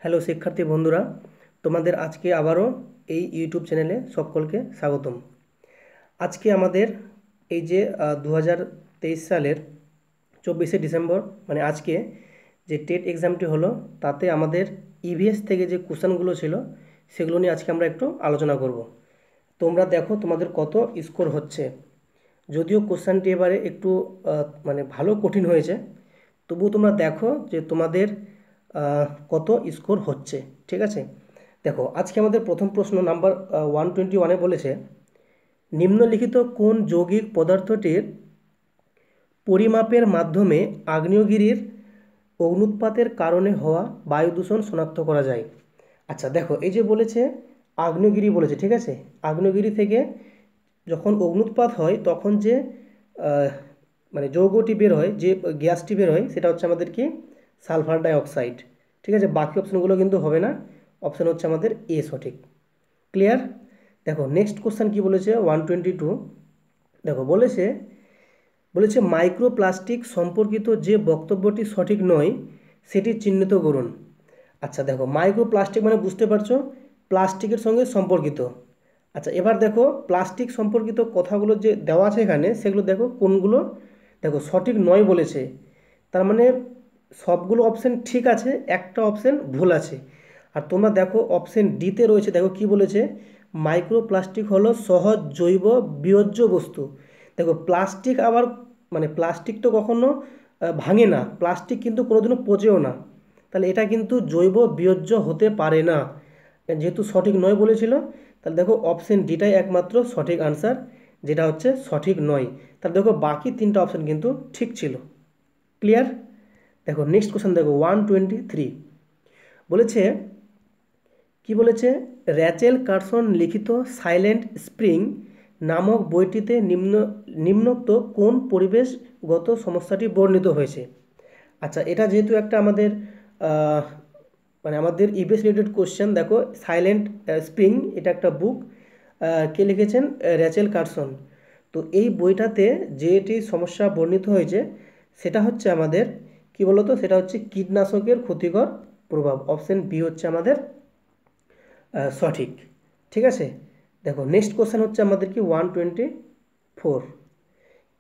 Hello শিক্ষার্থী বন্ধুরা, তোমাদের আজকে আবারও এই ইউটিউব চ্যানেলে সকলকে স্বাগতম। আজকে আমাদের এই যে 2023 সালের 24শে ডিসেম্বর মানে আজকে যে টেট এক্সামটি হলো, তাতে আমাদের ইভিএস থেকে যে কোশ্চেনগুলো ছিল সেগুলো নিয়ে আজকে আমরা একটু আলোচনা করব। তোমরা দেখো তোমাদের কত স্কোর হচ্ছে। যদিও কোশ্চেনটি এবারে একটু মানে ভালো কঠিন হয়েছে, তবুও তোমরা দেখো যে তোমাদের কত স্কোর হচ্ছে। ঠিক আছে, দেখো আজকে আমাদের প্রথম প্রশ্ন নাম্বার 121-এ বলেছে, নিম্নলিখিত কোন যৌগিক পদার্থটির পরিমাপের মাধ্যমে আগ্নেয়গিরির অগ্ন্যুৎপাতের কারণে হওয়া বায়ু দূষণ শনাক্ত করা যায়। আচ্ছা দেখো, এই যে বলেছে আগ্নেয়গিরি বলেছে, ঠিক আছে, আগ্নেয়গিরি থেকে যখন অগ্ন্যুৎপাত হয় তখন যে আহ, মানে যৌগটি বের হয়, যে গ্যাসটি বের হয়, সেটা হচ্ছে আমাদের কি সালফার ডাইঅক্সাইড। ঠিক আছে, বাকি অপশানগুলো কিন্তু হবে না, অপশান হচ্ছে আমাদের এ সঠিক। ক্লিয়ার? দেখো নেক্সট কোশ্চেন কি বলেছে 122। দেখো বলেছে বলেছে মাইক্রোপ্লাস্টিক সম্পর্কিত যে বক্তব্যটি সঠিক নয় সেটি চিহ্নিত করুন। আচ্ছা দেখো, মাইক্রোপ্লাস্টিক মানে বুঝতে পারছো, প্লাস্টিকের সঙ্গে সম্পর্কিত। আচ্ছা এবার দেখো প্লাস্টিক সম্পর্কিত কথাগুলো যে দেওয়া আছে এখানে, সেগুলো দেখো কোনগুলো দেখো সঠিক নয় বলেছে। তার মানে সবগুলো অপশান ঠিক আছে, একটা অপশান ভুল আছে। আর তোমরা দেখো অপশান ডিতে রয়েছে, দেখো কি বলেছে, মাইক্রোপ্লাস্টিক হলো সহজ জৈব বিয়োজ্য বস্তু। দেখো প্লাস্টিক আবার মানে প্লাস্টিক তো কখনো ভাঙে না, প্লাস্টিক কিন্তু কোনোদিনও পচেও না, তাহলে এটা কিন্তু জৈব বিয়োজ্য হতে পারে না। যেহেতু সঠিক নয় বলেছিল, তাহলে দেখো অপশন ডিটাই একমাত্র সঠিক আনসার, যেটা হচ্ছে সঠিক নয়। তাহলে দেখো বাকি তিনটা অপশন কিন্তু ঠিক ছিল। ক্লিয়ার? দেখো নেক্সট কোশ্চেন দেখো 123 বলেছে, কি বলেছে, র্যাচেল কার্সন লিখিত সাইলেন্ট স্প্রিং নামক বইটিতে নিম্নোক্ত কোন পরিবেশগত সমস্যাটি বর্ণিত হয়েছে। আচ্ছা এটা যেহেতু একটা আমাদের আহ, মানে আমাদের ইবিএস রিলেটেড কোশ্চেন, দেখো সাইলেন্ট স্প্রিং এটা একটা বুক, কে লিখেছেন, র্যাচেল কার্সন। তো এই বইটাতে যেটি সমস্যা বর্ণিত হয়েছে সেটা হচ্ছে আমাদের কি বলতো, সেটা হচ্ছে কীটনাশকের ক্ষতিকর প্রভাব। অপশন বি হচ্ছে আমাদের সঠিক। ঠিক আছে, দেখো নেক্সট কোশ্চেন হচ্ছে আমাদের কি 124।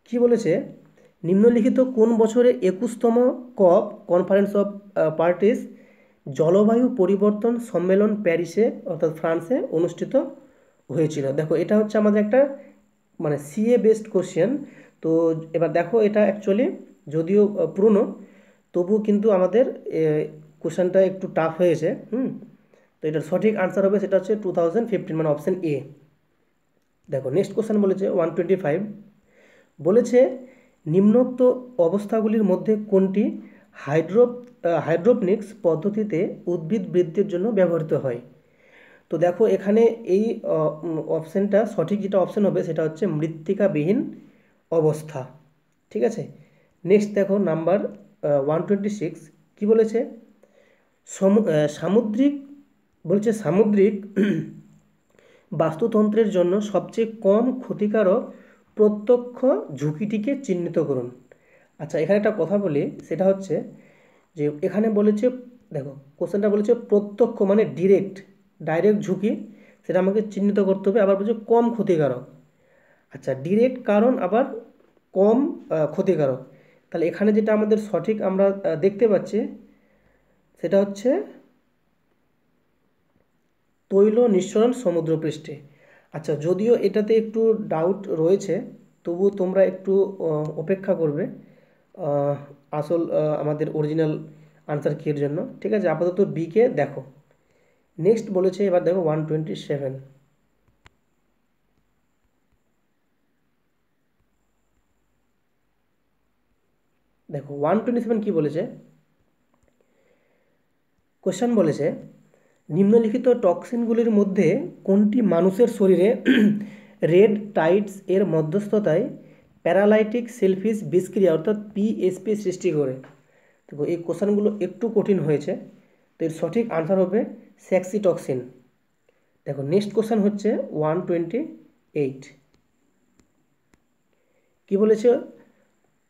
কি বলেছে, নিম্নলিখিত কোন বছরে 21তম কপ কনফারেন্স অফ পার্টিস জলবায়ু পরিবর্তন সম্মেলন প্যারিসে অর্থাৎ ফ্রান্সে অনুষ্ঠিত হয়েছিল। দেখো এটা হচ্ছে আমাদের একটা মানে সিএ বেসড কোশ্চেন। তো এবার দেখো এটা অ্যাকচুয়ালি যদিও পুরনো, তবুও কিন্তু আমাদের কোশ্চেনটা একটু টাফ হয়েছে। তো এটার সঠিক আনসার হবে সেটা হচ্ছে 2015, মানে অপশন এ। দেখো নেক্সট কোশ্চেন বলেছে 125, বলেছে নিম্নোক্ত অবস্থাগুলির মধ্যে কোনটি হাইড্রোপনিক্স পদ্ধতিতে উদ্ভিদ বৃদ্ধির জন্য ব্যবহৃত হয়। তো দেখো এখানে এই অপশানটা সঠিক, যেটা অপশান হবে সেটা হচ্ছে মৃত্তিকাবিহীন অবস্থা। ঠিক আছে, নেক্সট দেখো নাম্বার 126 কি বলেছে, সামুদ্রিক বলছে সামুদ্রিক বাস্তুতন্ত্রের জন্য সবচেয়ে কম ক্ষতিকারক প্রত্যক্ষ ঝুঁকিটিকে চিহ্নিত করুন। আচ্ছা এখানে একটা কথা বলি, সেটা হচ্ছে যে এখানে বলেছে, দেখো কোশ্চেনটা বলেছে প্রত্যক্ষ মানে ডাইরেক্ট ঝুঁকি, সেটা আমাকে চিহ্নিত করতে হবে। আবার বলছে কম ক্ষতিকারক। আচ্ছা ডিরেক্ট কারণ আবার কম ক্ষতিকারক, তাহলে এখানে যেটা আমাদের সঠিক আমরা দেখতে পাচ্ছি সেটা হচ্ছে তৈল নিঃসরণ সমুদ্রপৃষ্ঠে। আচ্ছা যদিও এটাতে একটু ডাউট রয়েছে, তবু তোমরা একটু অপেক্ষা করবে আহ, আসল আমাদের অরিজিনাল আনসার কি এর জন্য। ঠিক আছে, আপাতত বিকে দেখো। নেক্সট বলেছে, এবার দেখো 127। দেখো 127 কি বলেছে, কোশ্চেন বলেছে নিম্নলিখিত টক্সিনগুলির মধ্যে কোনটি মানুষের শরীরে রেড টাইডস এর মধ্যস্থতায় প্যারালাইটিক সেলফিশ বিষক্রিয়া অর্থাৎ পিএসপি সৃষ্টি করে। দেখো এই কোশ্চেনগুলো একটু কঠিন হয়েছে, তো এর সঠিক আনসার হবে স্যাক্সিটক্সিন। দেখো নেক্সট কোশ্চেন হচ্ছে 128। কি বলেছে,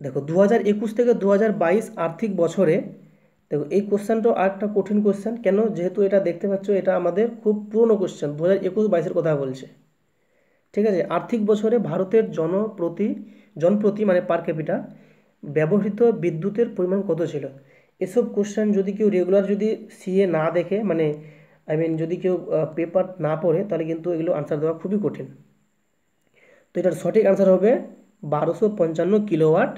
দেখো 2021 থেকে 2022 আর্থিক বছরে দেখো এই কোশ্চেনটাও আরেকটা কঠিন কোশ্চেন, কেন? যেহেতু এটা দেখতে পাচ্ছ এটা আমাদের খুব পুরনো কোশ্চেন, 2021-22-এর কথা বলছে। ঠিক আছে, আর্থিক বছরে ভারতের জনপ্রতি মানে পার ক্যাপিটা ব্যবহৃত বিদ্যুতের পরিমাণ কত ছিল? এসব কোশ্চেন যদি কেউ রেগুলার যদি সিএ না দেখে, মানে যদি কেউ পেপার না পড়ে, তাহলে কিন্তু এগুলো আনসার দেওয়া খুবই কঠিন। তো এটার সঠিক আনসার হবে 1255 কিলোওয়াট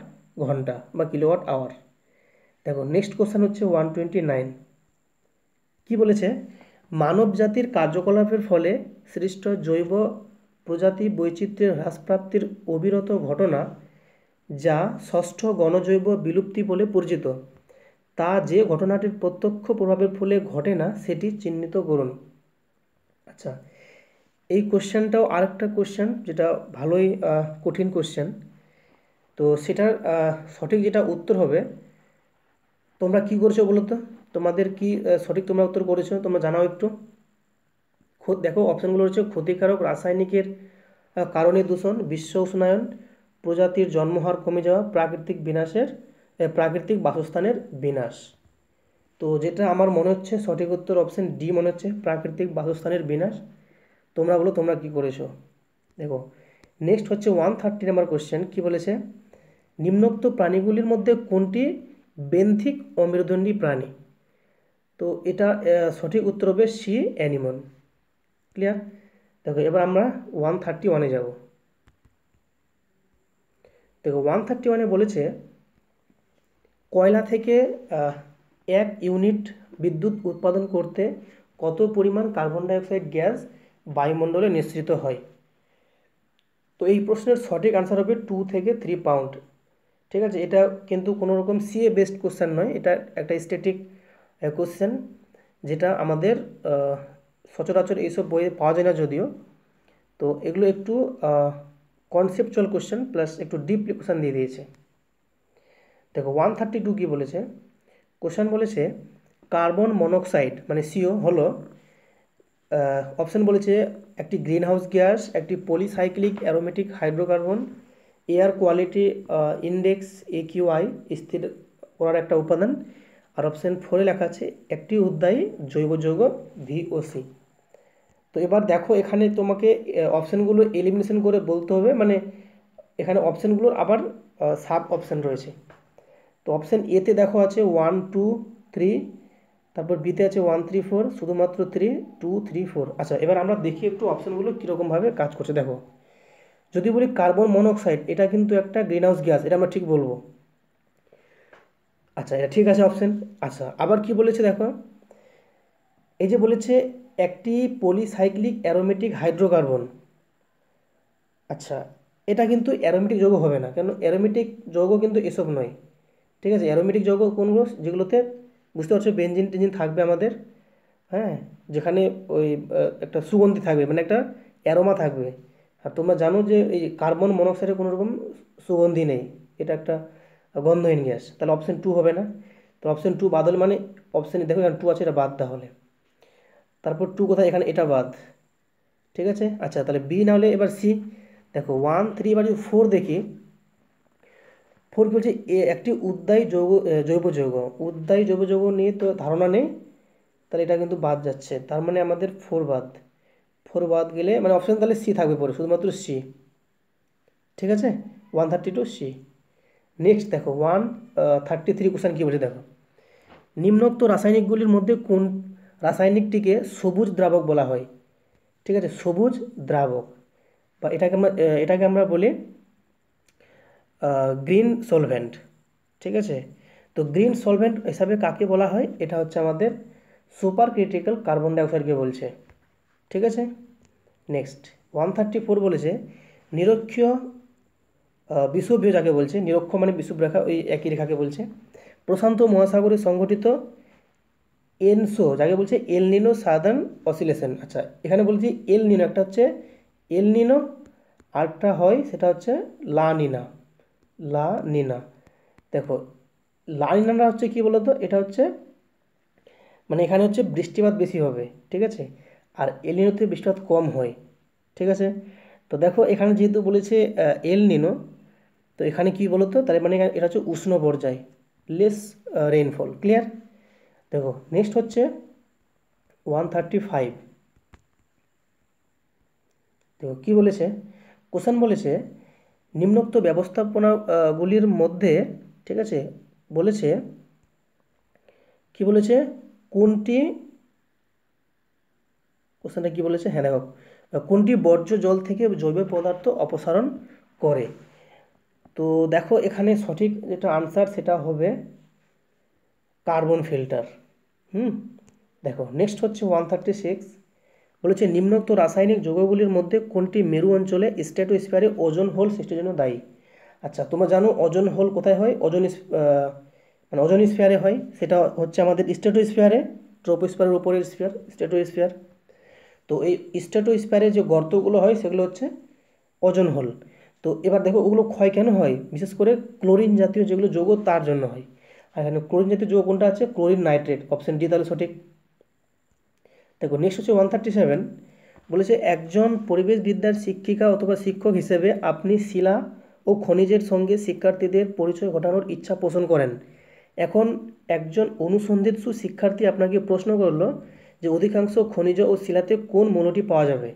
ঘন্টা বা কিলোওয়াট আওয়ার। দেখো নেক্সট কোশ্চেন হচ্ছে 129। কি বলেছে? মানব জাতির কার্যকলাপের ফলে সৃষ্ট জৈব প্রজাতি বৈচিত্র্যের হ্রাসপ্রাপ্তির অবিরত ঘটনা, যা ষষ্ঠ গণজৈব বিলুপ্তি বলে পরিচিত, তা যে ঘটনাটির প্রত্যক্ষ প্রভাবের ফলে ঘটে না সেটি চিহ্নিত করুন। আচ্ছা, এই কোশ্চেনটাও আরেকটা কোশ্চেন যেটা ভালোই কঠিন কোশ্চেন। তো সেটার সঠিক যেটা উত্তর হবে, তোমরা কি করেছো বলো তো? তোমাদের কি সঠিক তোমরা উত্তর করেছো তোমরা জানাও একটু। দেখো অপশানগুলো হচ্ছে ক্ষতিকারক রাসায়নিকের কারণে দূষণ, বিশ্ব উষ্ণায়ন, প্রজাতির জন্মহার কমে যাওয়া, প্রাকৃতিক বাসস্থানের বিনাশ। তো যেটা আমার মনে হচ্ছে সঠিক উত্তর অপশন ডি মনে হচ্ছে, প্রাকৃতিক বাসস্থানের বিনাশ। তোমরা বলো তোমরা কি করেছো। দেখো নেক্সট হচ্ছে 130 নাম্বার কোশ্চেন। কি বলেছে? নিম্নোক্ত প্রাণীগুলির মধ্যে কোনটি বেন্থিক অমেরুদণ্ডী প্রাণী? তো এটা সঠিক উত্তর হবে সি, অ্যানিমন। ক্লিয়ার? দেখো এবার আমরা 131-এ যাব। দেখো 131-এ বলেছে কয়লা থেকে 1 ইউনিট বিদ্যুৎ উৎপাদন করতে কত পরিমাণ কার্বন ডাইঅক্সাইড গ্যাস বায়ুমণ্ডলে নিঃসৃত হয়? তো এই প্রশ্নের সঠিক আনসার হবে 2 থেকে 3 পাউন্ড। ঠিক আছে, এটা কিন্তু কোনো রকম সিএ বেসড কোশ্চেন নয়, এটা একটা স্ট্যাটিক কোশ্চেন, যেটা আমাদের সচরাচর এইসব বইয়ে পাওয়া যায় না যদিও। তো এগুলো একটু কনসেপচুয়াল কোশ্চেন প্লাস একটু ডিপলি কোশ্চেন দিয়ে দিয়েছে। দেখো 132 কি বলেছে? কোশ্চেন বলেছে কার্বন মনোক্সাইড মানে সিও হলো, অপশন বলেছে একটি গ্রিন হাউস গ্যাস, একটি polycyclic aromatic hydrocarbon, air quality index AQI স্থির করার একটা উপাদান, আর অপশন 4-এ লেখা আছে একটি উদ্বায়ী জৈব যৌগ VOC। তো এবার দেখো এখানে তোমাকে অপশানগুলো এলিমিনেশন করে বলতে হবে, মানে এখানে অপশানগুলোর আবার সাব অপশান রয়েছে। তো অপশান এতে দেখো আছে 1 2 3, তারপর বিতে আছে 1 3 4, শুধুমাত্র 3 2 3 4। আচ্ছা এবার আমরা দেখি একটু অপশানগুলো কীরকমভাবে কাজ করছে। দেখো যদি বলি কার্বন মনোক্সাইড, এটা কিন্তু একটা গ্রিন হাউস গ্যাস, এটা আমরা ঠিক বলবো। আচ্ছা এটা ঠিক আছে অপশান। আচ্ছা আবার কি বলেছে দেখো, এই যে বলেছে একটি পলিসাইক্লিক অ্যারোমেটিক হাইড্রোকার্বন। আচ্ছা এটা কিন্তু অ্যারোমেটিক যৌগ হবে না, কেন? অ্যারোমেটিক যৌগ কিন্তু এসব নয়। ঠিক আছে, অ্যারোমেটিক যৌগ কোনগুলো? যেগুলোতে বুঝতে পারছো বেঞ্জিন টেঞ্জিন থাকবে আমাদের, হ্যাঁ, যেখানে ওই একটা সুগন্ধি থাকবে, মানে একটা অ্যারোমা থাকবে। আর তোমরা জানো যে এই কার্বন মনোক্সাইডের কোনো রকম সুগন্ধি নেই, এটা একটা গন্ধহীন গ্যাস, তাহলে অপশন 2 হবে না। তো অপশন 2 বাদ হলে মানে অপশন দেখো এখানে 2 আছে, এটা বাদ তাহলে। তারপর 2 কোথায়? এখানে, এটা বাদ। ঠিক আছে, আচ্ছা তাহলে বি না হলে এবার সি। দেখো 1 3 এবার যদি 4 দেখি, 4 কি বলছে? একটি জৈব যৌগ, উদ্বায়ী জৈব যৌগ নিয়ে তো ধারণা নেই, তাহলে এটা কিন্তু বাদ যাচ্ছে, তার মানে আমাদের 4 বাদ। 4 বাদ গেলে মানে অপশন তাহলে সি থাকবে পরে, শুধুমাত্র সি। ঠিক আছে, 132 সি। নেক্সট দেখো 133 কোশ্চেন কী বলছে দেখো, নিম্নোক্ত রাসায়নিকগুলির মধ্যে কোন রাসায়নিকটিকে সবুজ দ্রাবক বলা হয়? ঠিক আছে, সবুজ দ্রাবক বা এটাকে আমরা বলি গ্রিন সলভেন্ট। ঠিক আছে, তো গ্রিন সলভেন্ট হিসাবে কাকে বলা হয়? এটা হচ্ছে আমাদের সুপার ক্রিটিক্যাল কার্বন ডাইঅক্সাইডকে বলছে। ঠিক আছে, নেক্সট 134 বলেছে নিরক্ষীয় বিষুবীয় যাকে বলছে, নিরক্ষ মানে বিষুব রেখা, ওই একই রেখাকে বলছে। প্রশান্ত মহাসাগরে সংঘটিত এনসো যাকে বলছে এল নিনো সাদার্ন অসিলেশন। আচ্ছা এখানে বলছি এল নিনো, একটা হচ্ছে এল নিনো, আরেকটা হয় সেটা হচ্ছে লা নিনা। লা নিনা, দেখো লা নিনাটা হচ্ছে কি বলতো, এটা হচ্ছে মানে এখানে হচ্ছে বৃষ্টিপাত বেশি হবে। ঠিক আছে, আর এল নিনোতে বৃষ্টিপাত কম হয়। ঠিক আছে, তো দেখো এখানে যেহেতু বলেছে এল নিনো, তো এখানে কি বলতো, তার মানে এটা হচ্ছে উষ্ণ পর্যায়, লেস রেইনফল। ক্লিয়ার? দেখো নেক্সট হচ্ছে 135। দেখো কি বলেছে, কোশ্চেন বলেছে নিম্নোক্ত ব্যবস্থাপনা গুলির মধ্যে, ঠিক আছে, বলেছে কি বলেছে, কোনটি, কোশ্চেনটা কি বলেছে, হ্যাঁ দেখো, কোনটি বর্জ্য জল থেকে জৈব পদার্থ অপসারণ করে। তো দেখো এখানে সঠিক যেটা আনসার সেটা হবে কার্বন ফিল্টার। হুম। দেখো নেক্সট হচ্ছে 136, বলেছে নিম্নোক্ত রাসায়নিক যৌগগুলির মধ্যে কোনটি মেরু অঞ্চলে স্ট্র্যাটোস্ফিয়ারে ওজোন হোল সৃষ্টির জন্য দায়ী। আচ্ছা তোমরা জানো ওজোন হোল কোথায় হয়, মানে ওজোন স্ফিয়ারে হয়, সেটা হচ্ছে আমাদের স্ট্র্যাটোস্ফিয়ারে, ট্রোপোস্ফিয়ারের উপরের স্ফিয়ার স্ট্র্যাটোস্ফিয়ার। তো এই স্ট্র্যাটোস্ফিয়ারে যে গর্তগুলো হয় সেগুলো হচ্ছে ওজোন হোল। তো এবার দেখো ওগুলো ক্ষয় কেন হয়, বিশেষ করে ক্লোরিন জাতীয় যেগুলো যৌগ তার জন্য হয়। আর এখানে ক্লোরিন জাতীয় যৌগ কোনটা আছে, ক্লোরিন নাইট্রেট, অপশন ডি তাহলে সঠিক। দেখো নেক্সট হচ্ছে 137, বলেছে একজন পরিবেশবিদ্যার শিক্ষিকা অথবা শিক্ষক হিসেবে আপনি শিলা ও খনিজের সঙ্গে শিক্ষার্থীদের পরিচয় ঘটানোর ইচ্ছা পোষণ করেন। এখন একজন অনুসন্ধিৎসু শিক্ষার্থী আপনাকে প্রশ্ন করলো যে অধিকাংশ খনিজ ও শিলাতে কোন মৌলটি পাওয়া যাবে।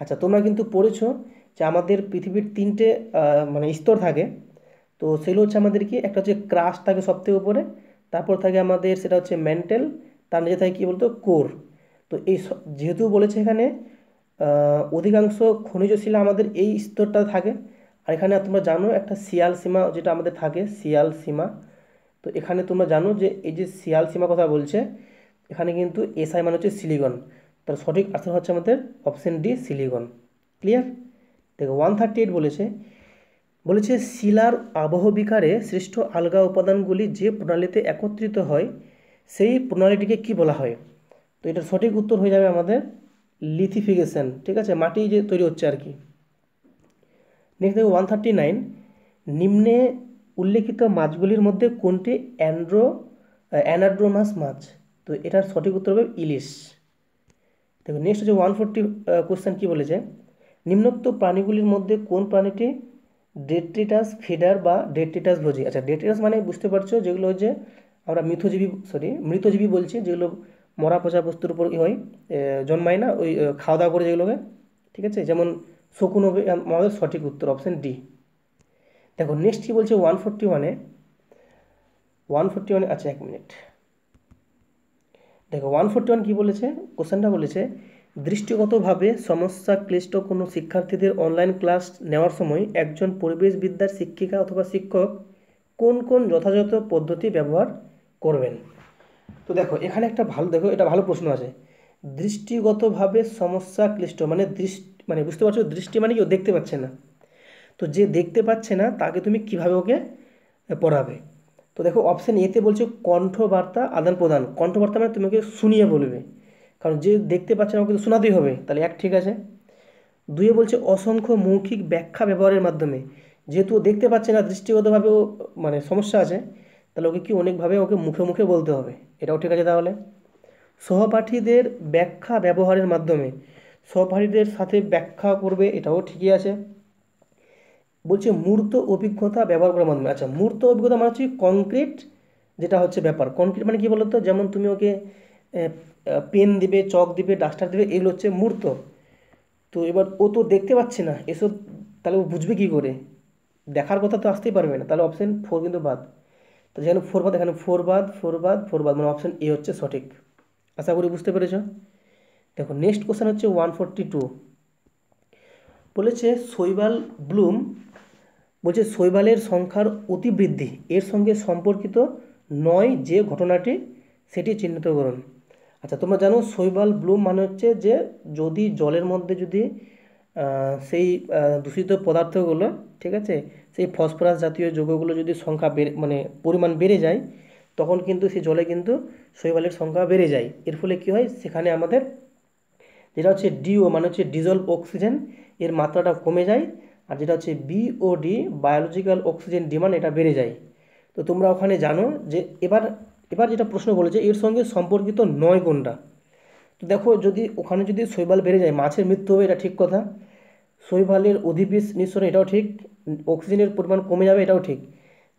আচ্ছা তোমরা কিন্তু পড়েছো যে আমাদের পৃথিবীর তিনটে মানে স্তর থাকে। তো সেগুলো হচ্ছে আমাদের কি, একটা হচ্ছে ক্রাস্ট থাকে সবথেকে উপরে, তারপর থাকে আমাদের সেটা হচ্ছে ম্যান্টেল, তার নিচে থাকে কি বলতো কোর। তো এই যেহেতু বলেছে এখানে অধিকাংশ খনিজ শিলা আমাদের এই স্তরটা থাকে। আর এখানে তোমরা জানো একটা শিয়াল সীমা যেটা আমাদের থাকে, শিয়াল সীমা। তো এখানে তোমরা জানো যে এই যে শিয়াল সীমা কথা বলছে, এখানে কিন্তু এসআই মানে হচ্ছে সিলিকন। তার সঠিক আনসার হচ্ছে আমাদের অপশন ডি সিলিকন। ক্লিয়ার। দেখো 138 বলেছে, বলেছে শিলার আবহবিকারে সৃষ্ট আলগা উপাদানগুলি যে প্রণালীতে একত্রিত হয় সেই প্রণালীটিকে কি বলা হয়। তো এটার সঠিক উত্তর হয়ে যাবে আমাদের লিথিফিকেশন, ঠিক আছে, মাটি যে তৈরি হচ্ছে আর কি। নেক্সট দেখো 139, নিম্নে উল্লেখিত মাছগুলির মধ্যে কোনটি অ্যানাড্রোমাস মাছ। তো এটার সঠিক উত্তর হবে ইলিশ। দেখো নেক্সট হচ্ছে 140 কোশ্চেন কি বলেছে, নিম্নোক্ত প্রাণীগুলির মধ্যে কোন প্রাণীটি ডেট্রিটাস ফিডার বা ডেট্রিটাস ভোজী। আচ্ছা ডেট্রিটাস মানে বুঝতে পারছো যেগুলো হচ্ছে আমরা মৃতজীবী বলছি, যেগুলো মরা পচা বস্তুর উপর হয়, জন্মায় না, ওই খাওয়া দাওয়া করে যেগুলোকে, ঠিক আছে, যেমন শকুন হবে আমাদের সঠিক উত্তর অপশন ডি। দেখো নেক্সট কি বলছে 141, আচ্ছা এক মিনিট। দেখো 141 কি বলেছে, কোশ্চেনটা বলেছে দৃষ্টিগতভাবে সমস্যা ক্লিষ্ট কোনো শিক্ষার্থীদের অনলাইন ক্লাস নেওয়ার সময় একজন পরিবেশবিদ্যার শিক্ষিকা অথবা শিক্ষক কোন কোন যথাযথ পদ্ধতি ব্যবহার করবেন। তো দেখো এখানে একটা ভালো, দেখো এটা ভালো প্রশ্ন আছে। দৃষ্টিগতভাবে সমস্যা ক্লিষ্ট মানে মানে বুঝতে পারছো, দৃষ্টি মানে কি ও দেখতে পাচ্ছে না। তো যে দেখতে পাচ্ছে না তাকে তুমি কিভাবে ওকে পড়াবে। তো দেখো অপশন এতে বলছে কণ্ঠবার্তা আদান প্রদান, কণ্ঠবার্তা মানে তুমি ওকে শুনিয়ে বলবে, কারণ যে দেখতে পাচ্ছে না ওকে তো শোনাতেই হবে, তাহলে এক ঠিক আছে। দুয়ে বলছে অসংখ্য মৌখিক ব্যাখ্যা ব্যবহারের মাধ্যমে, যেহেতু ও দেখতে পাচ্ছে না দৃষ্টিগতভাবে ও মানে সমস্যা আছে, তাহলে ওকে কি অনেকভাবে ওকে মুখে মুখে বলতে হবে, এটাও ঠিক আছে তাহলে। সহপাঠীদের ব্যাখ্যা ব্যবহারের মাধ্যমে, সহপাঠীদের সাথে ব্যাখ্যা করবে, এটাও ঠিকই আছে। বলছে মূর্ত অভিজ্ঞতা ব্যবহার করার মাধ্যমে, আচ্ছা মূর্ত অভিজ্ঞতা মানে হচ্ছে কংক্রিট, যেটা হচ্ছে ব্যাপার কংক্রিট মানে কি বলতো, যেমন তুমি ওকে পেন দিবে, চক দিবে, ডাস্টার দিবে, এগুলো হচ্ছে মূর্ত। তো এবার ও তো দেখতে পাচ্ছে না এসব, তাহলে ও বুঝবে কি করে, দেখার কথা তো আসতেই পারবে না, তাহলে অপশন ফোর কিন্তু বাদ। তো যেখানে ফোর বাদ, এখানে ফোর বাদ, ফোর বাদ, ফোর বাদ, মানে অপশন এ হচ্ছে সঠিক। আশা করি বুঝতে পেরেছ। দেখো নেক্সট কোশ্চেন হচ্ছে 142, বলেছে শৈবাল ব্লুম, বলছে শৈবালের সংখ্যার অতিবৃদ্ধি এর সঙ্গে সম্পর্কিত নয় যে ঘটনাটি সেটি চিহ্নিত করুন। আচ্ছা তোমরা জানো শৈবাল ব্লুম মানে হচ্ছে যে যদি জলের মধ্যে যদি সেই দূষিত পদার্থগুলো, ঠিক আছে, সেই ফসফরাস জাতীয় যৌগগুলো যদি সংখ্যা বেড়ে মানে পরিমাণ বেড়ে যায়, তখন কিন্তু সেই জলে কিন্তু শৈবালের সংখ্যা বেড়ে যায়। এর ফলে কী হয়, সেখানে আমাদের যেটা হচ্ছে ডিও মানে হচ্ছে ডিজলভ অক্সিজেন, এর মাত্রাটা কমে যায়। আর যেটা হচ্ছে বিওডি বায়োলজিক্যাল অক্সিজেন ডিমান্ড, এটা বেড়ে যায়। তো তোমরা ওখানে জানো যে এবার এবার যেটা প্রশ্ন বলেছে এর সঙ্গে সম্পর্কিত নয় কোনটা। তো দেখো যদি ওখানে যদি শৈবাল বেড়ে যায় মাছের মৃত্যু হবে, এটা ঠিক কথা। শৈবালের অধিবিষ নিঃসরণ, এটাও ঠিক। অক্সিজেনের পরিমাণ কমে যাবে, এটাও ঠিক।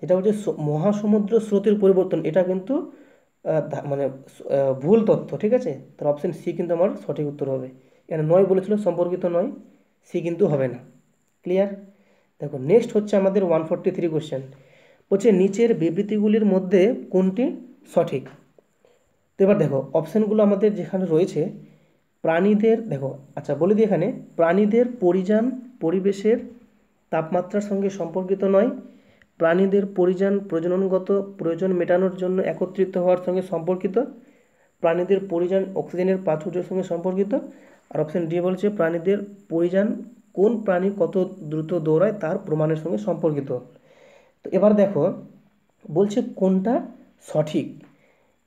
যেটা হচ্ছে মহাসমুদ্র স্রোতের পরিবর্তন, এটা কিন্তু মানে ভুল তথ্য, ঠিক আছে। তার অপশন সি কিন্তু আমার সঠিক উত্তর হবে। এখানে নয় বলেছিল, সম্পর্কিত নয়, সি কিন্তু হবে না। ক্লিয়ার? দেখো নেক্সট হচ্ছে আমাদের 143 কোশ্চেন। বলছে নিচের বিবৃতিগুলির মধ্যে কোনটি সঠিক? তো এবার দেখো অপশানগুলো আমাদের যেখানে রয়েছে, প্রাণীদের দেখো, আচ্ছা বলে দিই, এখানে প্রাণীদের পরিযান পরিবেশের তাপমাত্রার সঙ্গে সম্পর্কিত নয়, প্রাণীদের পরিযান প্রজননগত প্রয়োজন মেটানোর জন্য একত্রিত হওয়ার সঙ্গে সম্পর্কিত, প্রাণীদের পরিযান অক্সিজেনের প্রাচুর্যের সঙ্গে সম্পর্কিত, আর অপশন ডি বলছে প্রাণীদের পরিযান কোন প্রাণী কত দ্রুত দৌড়ায় তার প্রমাণের সঙ্গে সম্পর্কিত। তো এবার দেখো বলছে কোনটা সঠিক।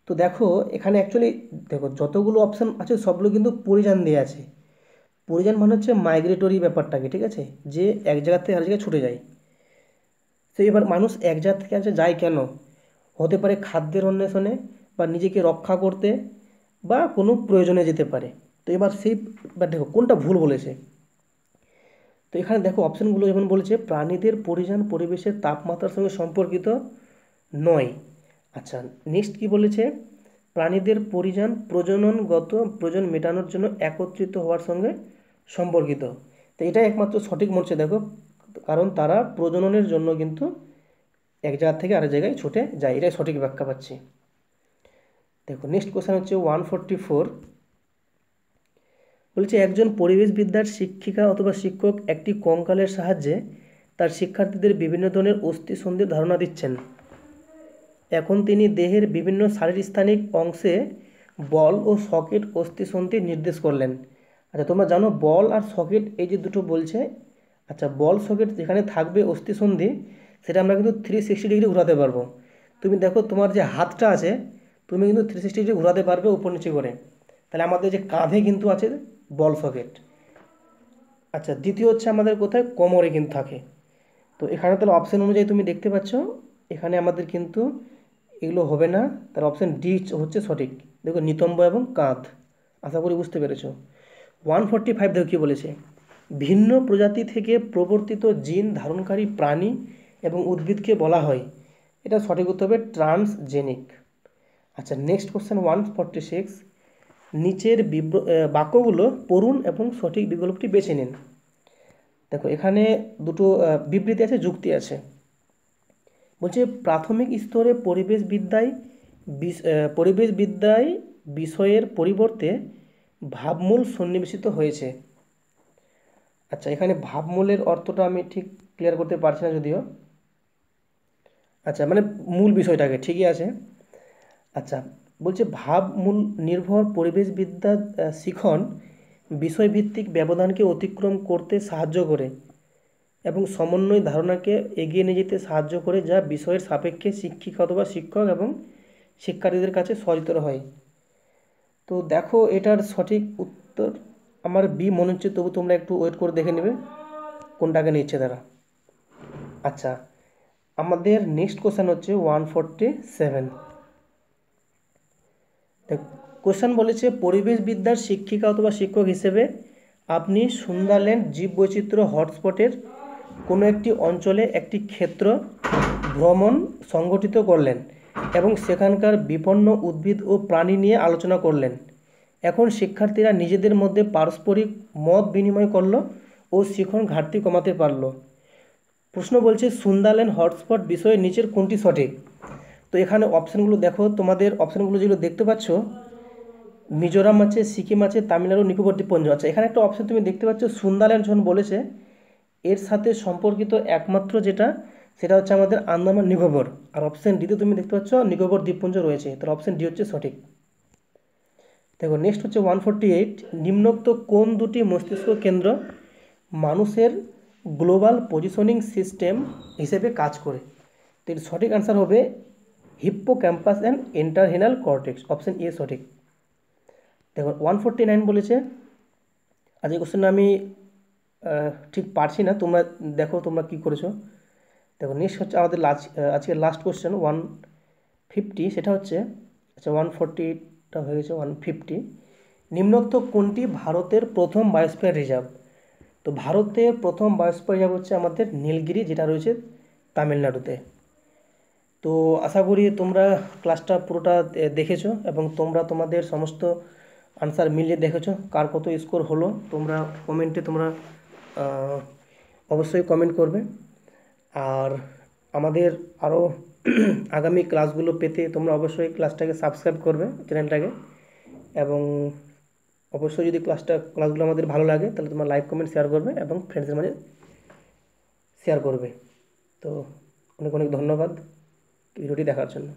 তো দেখো এখানে অ্যাকচুয়ালি দেখো যতগুলো অপশান আছে সবগুলো কিন্তু পরিযান দিয়ে আছে। পরিযান মানে হচ্ছে মাইগ্রেটরি ব্যাপারটাকে, ঠিক আছে, যে এক জায়গা থেকে আরেক জায়গায় ছুটে যায়। তো এবার মানুষ এক জায়গা থেকে আরেক জায়গায় যায় কেন? হতে পারে খাদ্যের অন্বেষণে, বা নিজেকে রক্ষা করতে, বা কোনো প্রয়োজনে যেতে পারে। তো এবার দেখো কোনটা ভুল বলেছে। তো এখানে দেখো অপশানগুলো যেমন বলেছে প্রাণীদের পরিযান পরিবেশের তাপমাত্রার সঙ্গে সম্পর্কিত নয়। আচ্ছা নেক্সট কি বলেছে? প্রাণীদের পরিযান প্রজননগত প্রয়োজন মেটানোর জন্য একত্রিত হওয়ার সঙ্গে সম্পর্কিত। তো এটাই একমাত্র সঠিক মনে হচ্ছে দেখো, কারণ তারা প্রজননের জন্য কিন্তু এক জায়গা থেকে আরেক জায়গায় ছুটে যায়, এটাই সঠিক ব্যাখ্যা পাচ্ছি। দেখো নেক্সট কোশ্চেন হচ্ছে 144। বলছে একজন পরিবেশবিদ্যার শিক্ষিকা অথবা শিক্ষক একটি কঙ্কালের সাহায্যে তার শিক্ষার্থীদের বিভিন্ন ধরনের অস্থিসন্ধির ধারণা দিচ্ছেন। এখন তিনি দেহের বিভিন্ন শারীরস্থানিক অংশে বল ও সকেট অস্থিসন্ধি নির্দেশ করলেন। আচ্ছা তোমরা জানো বল আর সকেট এই যে দুটো বলছে, আচ্ছা বল সকেট যেখানে থাকবে অস্থিসন্ধি সেটা আমরা কিন্তু 360 ডিগ্রি ঘোরাতে পারবো। তুমি দেখো তোমার যে হাতটা আছে তুমি কিন্তু 360 ডিগ্রি ঘোরাতে পারবে উপর নিচে করে। তাহলে আমাদের যে কাঁধে কিন্তু আছে বল সকেট। আচ্ছা দ্বিতীয় হচ্ছে আমাদের কোথায়, কোমরে কিন্তু থাকে। তো এখানে তাহলে অপশান অনুযায়ী তুমি দেখতে পাচ্ছ এখানে আমাদের কিন্তু এগুলো হবে না, তার অপশান ডি হচ্ছে সঠিক। দেখো নিতম্ব এবং কাঁধ। আশা করি বুঝতে পেরেছো। 145 দেখো কী বলেছে, ভিন্ন প্রজাতি থেকে প্রবর্তিত জিন ধারণকারী প্রাণী এবং উদ্ভিদকে বলা হয়, এটা সঠিক উত্তর হবে ট্রান্সজেনিক। আচ্ছা নেক্সট কোশ্চেন 146। নিচের বাক্যগুলো পড়ুন এবং সঠিক বিকল্পটি বেছে নিন। দেখো এখানে দুটো বিবৃতি আছে, যুক্তি আছে। বলছে প্রাথমিক স্তরে পরিবেশবিদ্যায় বিষয়ের পরিবর্তে ভাবমূল সন্নিবেশিত হয়েছে। আচ্ছা এখানে ভাবমূলের অর্থটা আমি ঠিক ক্লিয়ার করতে পারছি না যদিও। আচ্ছা মানে মূল বিষয়টাকে ঠিকই আছে। আচ্ছা বলছে ভাবমূল নির্ভর পরিবেশবিদ্যা শিখন বিষয়ভিত্তিক ব্যবধানকে অতিক্রম করতে সাহায্য করে এবং সমন্বয় ধারণাকে এগিয়ে নিয়ে যেতে সাহায্য করে, যা বিষয়ের সাপেক্ষে শিক্ষিকা অথবা শিক্ষক এবং শিক্ষার্থীদের কাছে সহজতর হয়। তো দেখো এটার সঠিক উত্তর আমার বি মনে হচ্ছে, তবু তোমরা একটু ওয়েট করে দেখে নেবে কোনটাকে নিচ্ছে তারা। আচ্ছা আমাদের নেক্সট কোশ্চেন হচ্ছে 147। কোশ্চেন বলেছে পরিবেশবিদ্যার শিক্ষিকা অথবা শিক্ষক হিসেবে আপনি সুন্দরল্যান্ড জীববৈচিত্র্য হটস্পটের কোনো একটি অঞ্চলে একটি ক্ষেত্র ভ্রমণ সংগঠিত করলেন এবং সেখানকার বিপন্ন উদ্ভিদ ও প্রাণী নিয়ে আলোচনা করলেন। এখন শিক্ষার্থীরা নিজেদের মধ্যে পারস্পরিক মত বিনিময় করলো ও শিখন ঘাটতি কমাতে পারলো। প্রশ্ন বলছে সুন্দরল্যান্ড হটস্পট বিষয়ে নিচের কোনটি সঠিক? তো এখানে অপশানগুলো দেখো, তোমাদের অপশানগুলো যেগুলো দেখতে পাচ্ছ মিজোরাম আছে, সিকিম আছে, তামিলনাড়ু, নিকোবর দ্বীপপুঞ্জ। আচ্ছা এখানে একটা অপশান তুমি দেখতে পাচ্ছ সুন্দরল্যান্ড যখন বলেছে এর সাথে সম্পর্কিত একমাত্র যেটা সেটা হচ্ছে আমাদের আন্দামান নিকোবর। আর অপশান ডিতে তুমি দেখতে পাচ্ছ নিকোবর দ্বীপপুঞ্জ রয়েছে, তাহলে অপশান ডি হচ্ছে সঠিক। দেখো নেক্সট হচ্ছে 148। নিম্নোক্ত কোন দুটি মস্তিষ্ক কেন্দ্র মানুষের গ্লোবাল পজিশনিং সিস্টেম হিসেবে কাজ করে? তো এর সঠিক আনসার হবে hippocampus and entorhinal cortex, option A সঠিক। দেখো 149 বলেছে, আজ এই কোশ্চেনটা আমি ঠিক পারছি না, তোমরা দেখো তোমরা কি করেছো। দেখো নেক্সট হচ্ছে আমাদের আজকের লাস্ট কোশ্চেন 150, সেটা হচ্ছে আচ্ছা 140টা হয়ে গেছে 150। নিম্নোক্ত কোনটি ভারতের প্রথম বায়োস্ফিয়ার রিজার্ভ? তো ভারতের প্রথম বায়োস্ফিয়ার রিজার্ভ হচ্ছে আমাদের নীলগিরি, যেটা রয়েছে তামিলনাড়ুতে। তো তো আশা করি তোমরা ক্লাসটা পুরোটা দেখেছো এবং তোমরা তোমাদের সমস্ত আনসার মিলিয়ে দেখেছো কার কত স্কোর হলো। তোমরা কমেন্টে তোমরা আহ, অবশ্যই কমেন্ট করবে। আর আমাদের আরও আগামী ক্লাসগুলো পেতে তোমরা অবশ্যই ক্লাসটাকে সাবস্ক্রাইব করবে, চ্যানেলটাকে। এবং অবশ্যই যদি ক্লাসগুলো আমাদের ভালো লাগে তাহলে তোমরা লাইক কমেন্ট শেয়ার করবে এবং ফ্রেন্ডসদের মাঝে শেয়ার করবে। তো অনেক অনেক ধন্যবাদ ভিডিওটি দেখার জন্য।